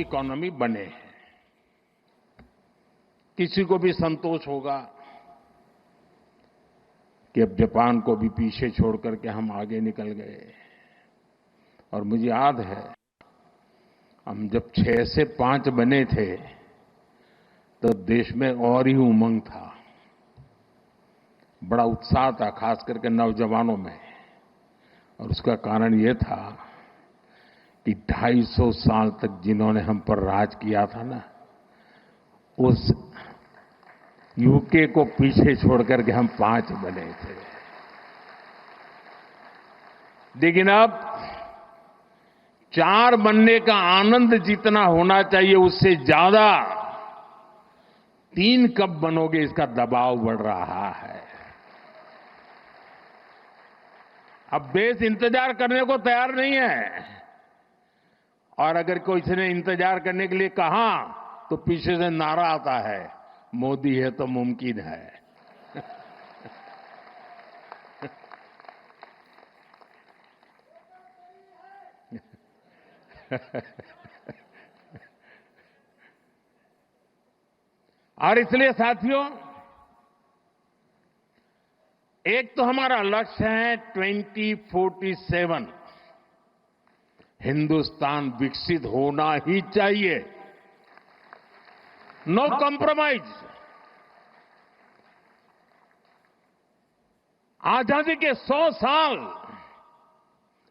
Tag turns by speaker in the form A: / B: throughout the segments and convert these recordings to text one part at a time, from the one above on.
A: Economy बने हैं। किसी को भी संतोष होगा कि अब जापान को भी पीछे छोड़ करके हम आगे निकल गए। और मुझे याद है हम जब 6 से 5 बने थे तो देश में और ही उमंग था, बड़ा उत्साह था, खास करके नौजवानों में। और उसका कारण ये था कि 250 साल तक जिन्होंने हम पर राज किया था ना, उस यूके को पीछे छोड़ करके हम 5 बने थे। लेकिन अब 4 बनने का आनंद जितना होना चाहिए उससे ज्यादा 3 कब बनोगे इसका दबाव बढ़ रहा है। अब देश इंतजार करने को तैयार नहीं है, और अगर कोई ने इंतजार करने के लिए कहा तो पीछे से नारा आता है, मोदी है तो मुमकिन है। और इसलिए साथियों, एक तो हमारा लक्ष्य है 2047 हिंदुस्तान विकसित होना ही चाहिए, नो कॉम्प्रोमाइज। आजादी के 100 साल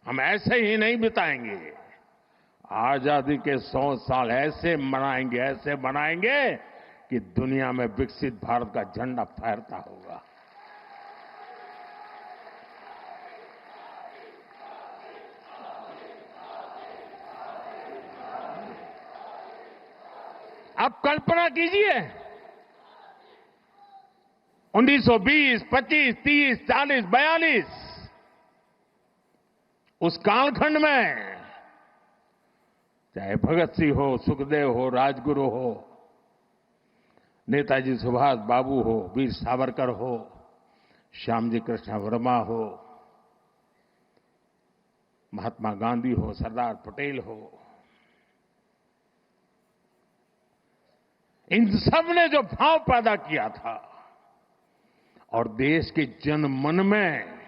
A: हम ऐसे ही नहीं बिताएंगे। आजादी के 100 साल ऐसे मनाएंगे कि दुनिया में विकसित भारत का झंडा फहरता होगा। अब कल्पना कीजिए 1920, 25, 30, 40, 42 उस कालखंड में चाहे भगत सिंह हो, सुखदेव हो, राजगुरु हो, नेताजी सुभाष बाबू हो, वीर सावरकर हो, श्यामजी कृष्ण वर्मा हो, महात्मा गांधी हो, सरदार पटेल हो, इन सब ने जो भाव पैदा किया था और देश के जन मन में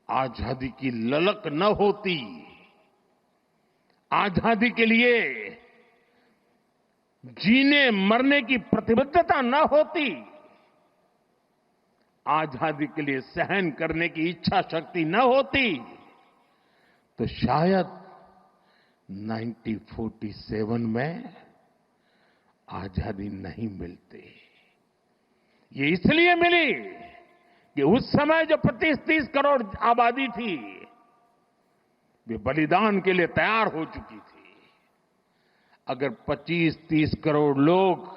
A: आजादी की ललक न होती, आजादी के लिए जीने मरने की प्रतिबद्धता न होती, आजादी के लिए सहन करने की इच्छा शक्ति न होती, तो शायद 1947 में आजादी नहीं मिलती। ये इसलिए मिली कि उस समय जो 25-30 करोड़ आबादी थी वे बलिदान के लिए तैयार हो चुकी थी। अगर 25-30 करोड़ लोग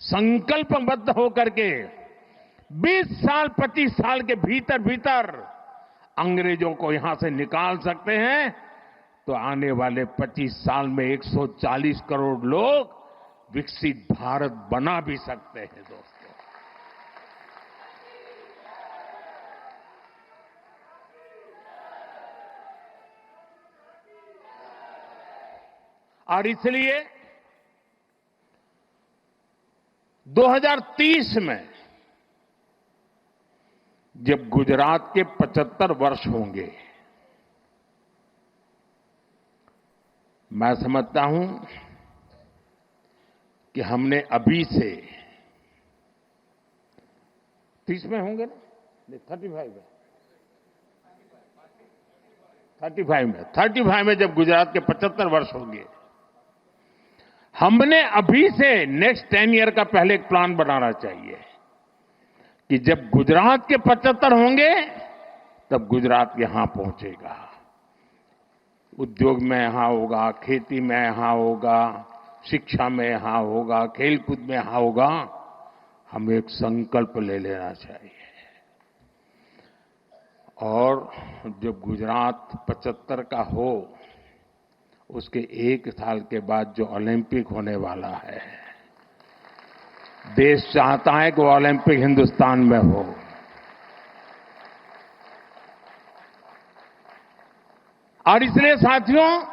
A: संकल्पबद्ध होकर के 20 साल 25 साल के भीतर भीतर अंग्रेजों को यहां से निकाल सकते हैं, तो आने वाले 25 साल में 140 करोड़ लोग विकसित भारत बना भी सकते हैं दोस्तों। और इसलिए 2030 में जब गुजरात के 75 वर्ष होंगे, मैं समझता हूं कि हमने अभी से 30 में होंगे ना, 35 में जब गुजरात के 75 वर्ष होंगे, हमने अभी से नेक्स्ट 10 ईयर का पहले एक प्लान बनाना चाहिए कि जब गुजरात के 75 होंगे तब गुजरात यहां पहुंचेगा, उद्योग में यहां होगा, खेती में यहां होगा, शिक्षा में यहां होगा, खेलकूद में यहां होगा। हमें एक संकल्प ले लेना चाहिए। और जब गुजरात 75 का हो, उसके 1 साल के बाद जो ओलंपिक होने वाला है, देश चाहता है कि वो ओलंपिक हिंदुस्तान में हो। और इसलिए साथियों,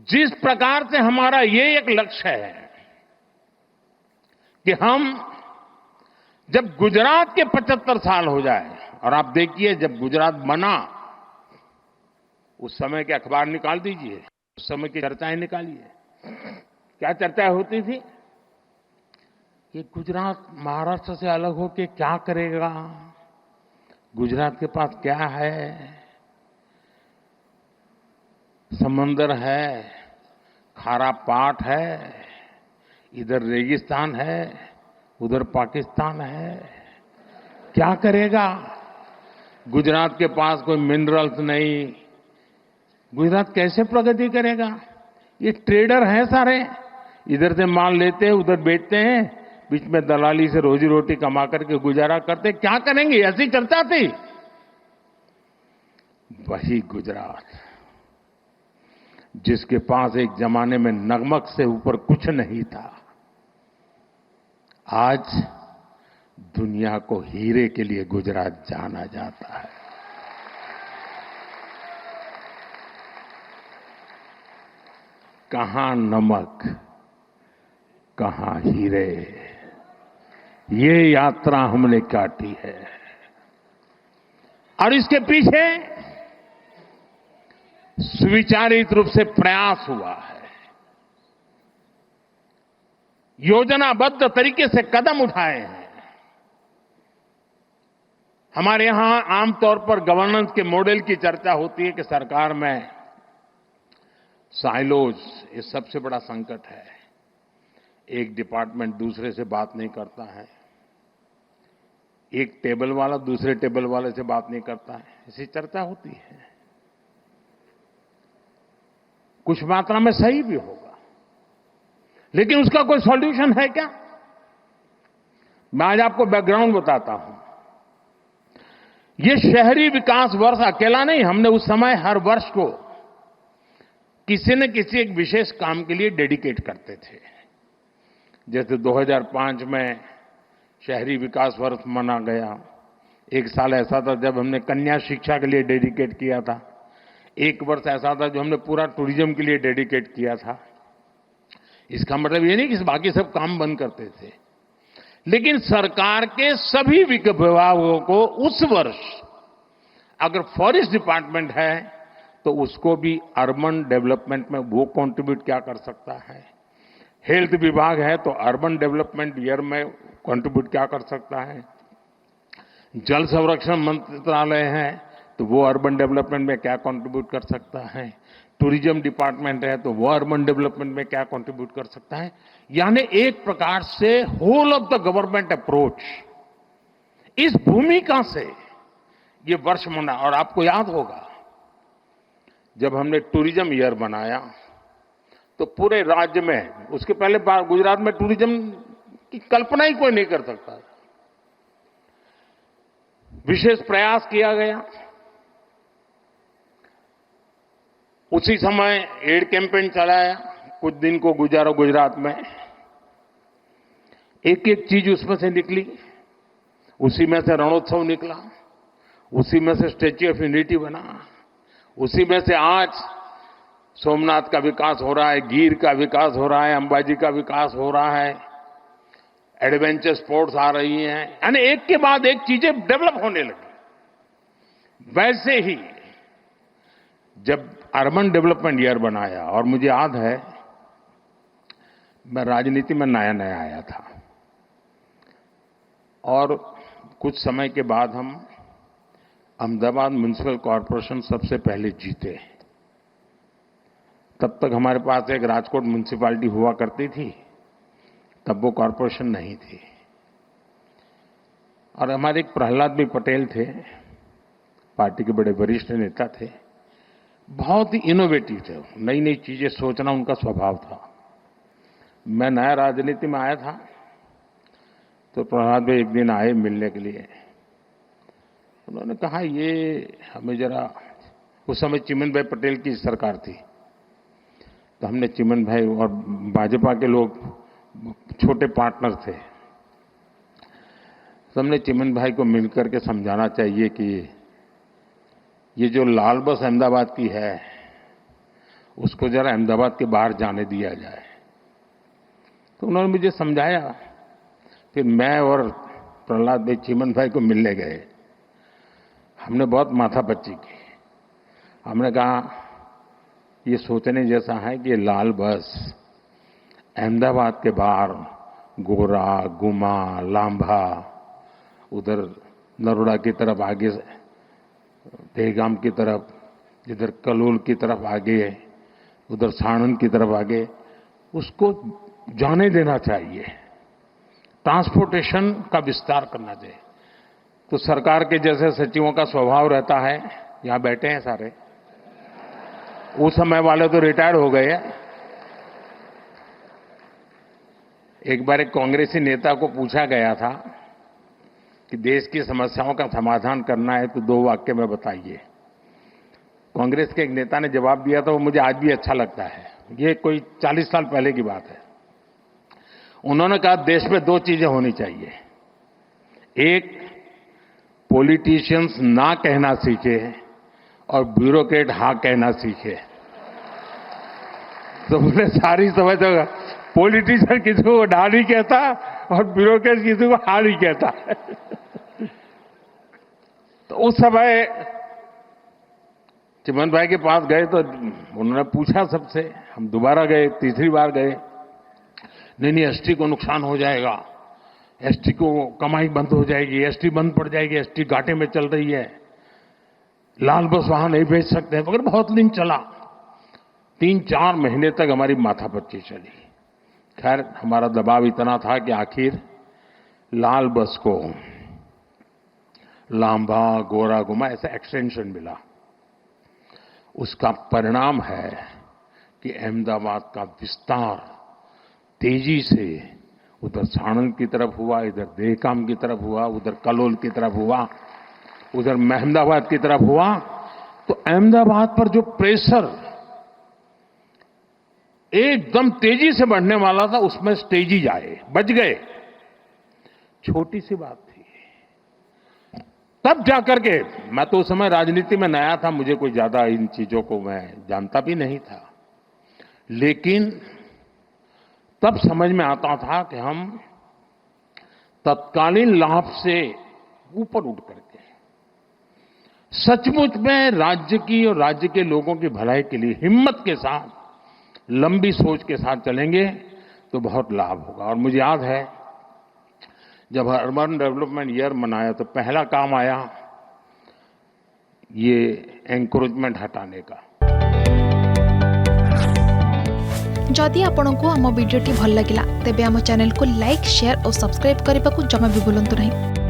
A: जिस प्रकार से हमारा ये एक लक्ष्य है कि हम जब गुजरात के 75 साल हो जाए, और आप देखिए जब गुजरात बना उस समय के अखबार निकाल दीजिए, उस समय की चर्चाएं निकालिए, क्या चर्चा होती थी कि गुजरात महाराष्ट्र से अलग होकर क्या करेगा, गुजरात के पास क्या है, समंदर है, खारा पाट है, इधर रेगिस्तान है, उधर पाकिस्तान है, क्या करेगा, गुजरात के पास कोई मिनरल्स नहीं, गुजरात कैसे प्रगति करेगा, ये ट्रेडर हैं सारे, इधर से माल लेते हैं उधर बेचते हैं, बीच में दलाली से रोजी रोटी कमा करके गुजारा करते, क्या करेंगे, ऐसी चर्चा थी। वही गुजरात जिसके पास एक जमाने में नमक से ऊपर कुछ नहीं था, आज दुनिया को हीरे के लिए गुजरात जाना जाता है। कहां नमक, कहां हीरे, ये यात्रा हमने काटी है और इसके पीछे सुविचारित रूप से प्रयास हुआ है, योजनाबद्ध तरीके से कदम उठाए हैं। हमारे यहां आमतौर पर गवर्नेंस के मॉडल की चर्चा होती है कि सरकार में साइलोज ये सबसे बड़ा संकट है, एक डिपार्टमेंट दूसरे से बात नहीं करता है, एक टेबल वाला दूसरे टेबल वाले से बात नहीं करता है, ऐसी चर्चा होती है। कुछ मात्रा में सही भी होगा, लेकिन उसका कोई सॉल्यूशन है क्या? मैं आज आपको बैकग्राउंड बताता हूं। ये शहरी विकास वर्ष अकेला नहीं, हमने उस समय हर वर्ष को किसी न किसी एक विशेष काम के लिए डेडिकेट करते थे। जैसे 2005 में शहरी विकास वर्ष मना गया, एक साल ऐसा था जब हमने कन्या शिक्षा के लिए डेडिकेट किया था, एक वर्ष ऐसा था जो हमने पूरा टूरिज्म के लिए डेडिकेट किया था। इसका मतलब ये नहीं कि बाकी सब काम बंद करते थे, लेकिन सरकार के सभी विभागों को उस वर्ष अगर फॉरेस्ट डिपार्टमेंट है तो उसको भी अर्बन डेवलपमेंट में वो कंट्रीब्यूट क्या कर सकता है, हेल्थ विभाग है तो अर्बन डेवलपमेंट ईयर में कंट्रीब्यूट क्या कर सकता है, जल संरक्षण मंत्रालय है तो वो अर्बन डेवलपमेंट में क्या कंट्रीब्यूट कर सकता है, टूरिज्म डिपार्टमेंट है तो वो अर्बन डेवलपमेंट में क्या कंट्रीब्यूट कर सकता है। यानी एक प्रकार से whole of the government approach, इस भूमिका से ये वर्ष मना। और आपको याद होगा जब हमने टूरिज्म ईयर बनाया तो पूरे राज्य में, उसके पहले गुजरात में टूरिज्म की कल्पना ही कोई नहीं कर सकता, विशेष प्रयास किया गया। उसी समय एड कैंपेन चलाया, कुछ दिन को गुजारा गुजरात में, एक एक चीज उसमें से निकली, उसी में से रणोत्सव निकला, उसी में से स्टैच्यू ऑफ यूनिटी बना, उसी में से आज सोमनाथ का विकास हो रहा है, गिर का विकास हो रहा है, अंबाजी का विकास हो रहा है, एडवेंचर स्पोर्ट्स आ रही हैं, यानी एक के बाद एक चीजें डेवलप होने लगी। वैसे ही जब अर्बन डेवलपमेंट ईयर बनाया, और मुझे याद है मैं राजनीति में नया नया आया था और कुछ समय के बाद हम अहमदाबाद म्युनिसिपल कॉरपोरेशन सबसे पहले जीते। तब तक हमारे पास एक राजकोट म्युनिसिपैलिटी हुआ करती थी, तब वो कॉरपोरेशन नहीं थी। और हमारे एक प्रहलाद भी पटेल थे, पार्टी के बड़े वरिष्ठ नेता थे, बहुत ही इनोवेटिव थे, नई नई चीजें सोचना उनका स्वभाव था। मैं नया राजनीति में आया था तो प्रहलाद भाई एक दिन आए मिलने के लिए, उन्होंने कहा ये हमें जरा, उस समय चिमन भाई पटेल की सरकार थी, तो हमने चिमन भाई और भाजपा के लोग छोटे पार्टनर थे, तो हमने चिमन भाई को मिलकर के समझाना चाहिए कि ये जो लाल बस अहमदाबाद की है उसको जरा अहमदाबाद के बाहर जाने दिया जाए। तो उन्होंने मुझे समझाया। फिर मैं और प्रहलाद भाई चीमन भाई को मिलने गए। हमने बहुत माथापच्ची की। हमने कहा ये सोचने जैसा है कि ये लाल बस अहमदाबाद के बाहर गोरा, गुमा, लांभा, उधर नरोड़ा की तरफ आगे, देहगाम की तरफ, इधर कलोल की तरफ आगे, उधर साणंद की तरफ आगे, उसको जाने देना चाहिए, ट्रांसपोर्टेशन का विस्तार करना चाहिए। तो सरकार के जैसे सचिवों का स्वभाव रहता है, यहां बैठे हैं सारे, उस समय वाले तो रिटायर हो गए। एक बार एक कांग्रेसी नेता को पूछा गया था कि देश की समस्याओं का समाधान करना है तो 2 वाक्य में बताइए। कांग्रेस के एक नेता ने जवाब दिया था, वो मुझे आज भी अच्छा लगता है। ये कोई 40 साल पहले की बात है। उन्होंने कहा देश में 2 चीजें होनी चाहिए। एक, पॉलिटिशियंस ना कहना सीखे और ब्यूरोक्रेट हाँ कहना सीखे। तो बोले सारी समझ होगा, पॉलिटिशियन किसी को ना नहीं कहता और ब्यूरोक्रेट किसी को हाँ नहीं कहता। तो उस समय चिमन भाई के पास गए तो उन्होंने पूछा सबसे, हम दोबारा गए, तीसरी बार गए, नहीं एसटी को नुकसान हो जाएगा, एसटी को कमाई बंद हो जाएगी, एसटी बंद पड़ जाएगी, एसटी घाटे में चल रही है, लाल बस वहां नहीं भेज सकते, मगर बहुत दिन चला। 3-4 महीने तक हमारी माथापच्ची चली। खैर हमारा दबाव इतना था कि आखिर लाल बस को लांबा, गोरा, गुमा ऐसा एक्सटेंशन मिला। उसका परिणाम है कि अहमदाबाद का विस्तार तेजी से उधर साणंद की तरफ हुआ, इधर देहगाम की तरफ हुआ, उधर कलोल की तरफ हुआ, उधर अहमदाबाद की तरफ हुआ। तो अहमदाबाद पर जो प्रेशर एकदम तेजी से बढ़ने वाला था, उसमें स्टेजीज आए, बच गए। छोटी सी बात थी। तब जाकर के, मैं तो उस समय राजनीति में नया था, मुझे कोई ज्यादा इन चीजों को मैं जानता भी नहीं था, लेकिन तब समझ में आता था कि हम तत्कालीन लाभ से ऊपर उठ करके सचमुच में राज्य की और राज्य के लोगों की भलाई के लिए हिम्मत के साथ, लंबी सोच के साथ चलेंगे तो बहुत लाभ होगा। और मुझे याद है जब अर्बन डेवलपमेंट ईयर मनाया तो पहला काम आया ये एनक्रोचमेंट हटाने का।
B: जदि आपंक आम भिडी भल लगा तेब आम चैनल को लाइक, शेयर और सब्सक्राइब करने को जमा भी भूलु नहीं।